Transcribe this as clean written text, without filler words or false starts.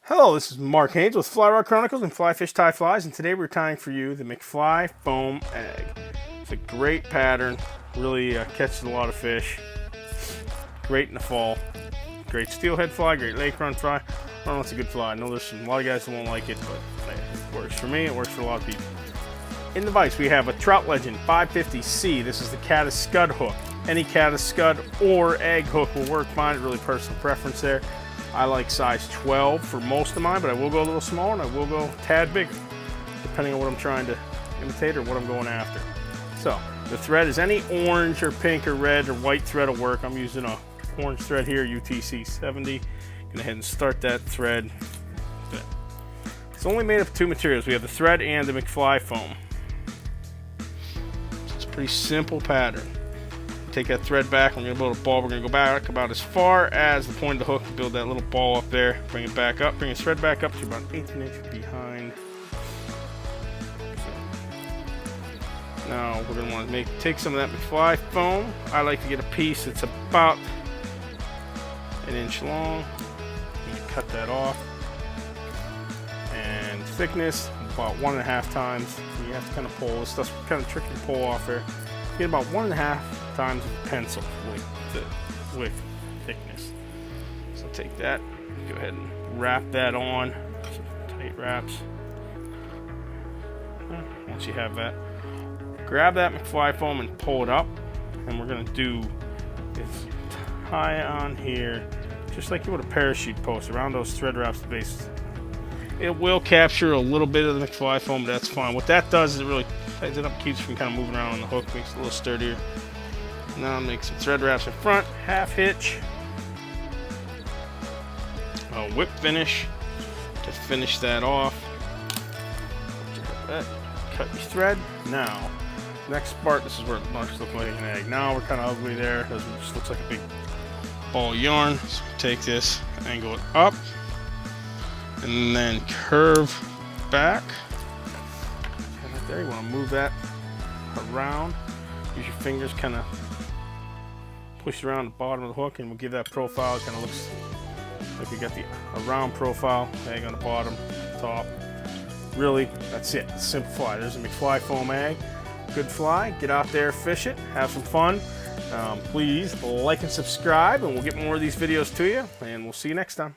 Hello, this is Mark Haynes with Fly Rod Chronicles and Fly Fish Tie Flies, and today we're tying for you the McFly foam egg. It's a great pattern, really catches a lot of fish. Great in the fall. Great steelhead fly, great lake run fly. I don't know if it's a good fly. I know there's a lot of guys that won't like it, but it works for me, it works for a lot of people. In the vise, we have a Trout Legend 550C. This is the caddis scud hook. Any caddis scud or egg hook will work fine. Really personal preference there. I like size 12 for most of mine, but I will go a little smaller and I will go a tad bigger, depending on what I'm trying to imitate or what I'm going after. So, the thread is any orange or pink or red or white thread will work. I'm using a orange thread here, UTC 70. Go ahead and start that thread. It's only made up of two materials. We have the thread and the McFly foam. It's a pretty simple pattern. Take that thread back, we're going to build a ball. We're going to go back about as far as the point of the hook to build that little ball up there. Bring it back up, bring the thread back up to about 1/8 inch behind. So now we're going to want to take some of that McFly foam. I like to get a piece that's about 1 inch long. You can cut that off. And thickness about 1.5 times. You have to kind of pull. This stuff's kind of tricky to pull off there. Get about 1.5 times of pencil width thickness. So take that, go ahead and wrap that on. So tight wraps. Once you have that, grab that McFly foam and pull it up. And we're gonna do is tie on here, just like you would a parachute post around those thread wraps at the base. It will capture a little bit of the McFly foam, but that's fine. What that does is it really tightens it up, keeps it from kind of moving around on the hook, makes it a little sturdier. Now I'll make some thread wraps in front, half hitch, a whip finish to finish that off. Cut your thread. Now, next part, this is where it looks like an egg. Now we're kind of ugly there, it just looks like a big ball of yarn. So take this, angle it up, and then curve back. And right there, you want to move that around. Use your fingers, kind of push around the bottom of the hook, and we'll give that profile. It kind of looks like we got a round profile, egg on the bottom, top. Really, that's it. Simple fly. There's a McFly foam egg. Good fly. Get out there, fish it, have some fun. Please like and subscribe, and we'll get more of these videos to you, and we'll see you next time.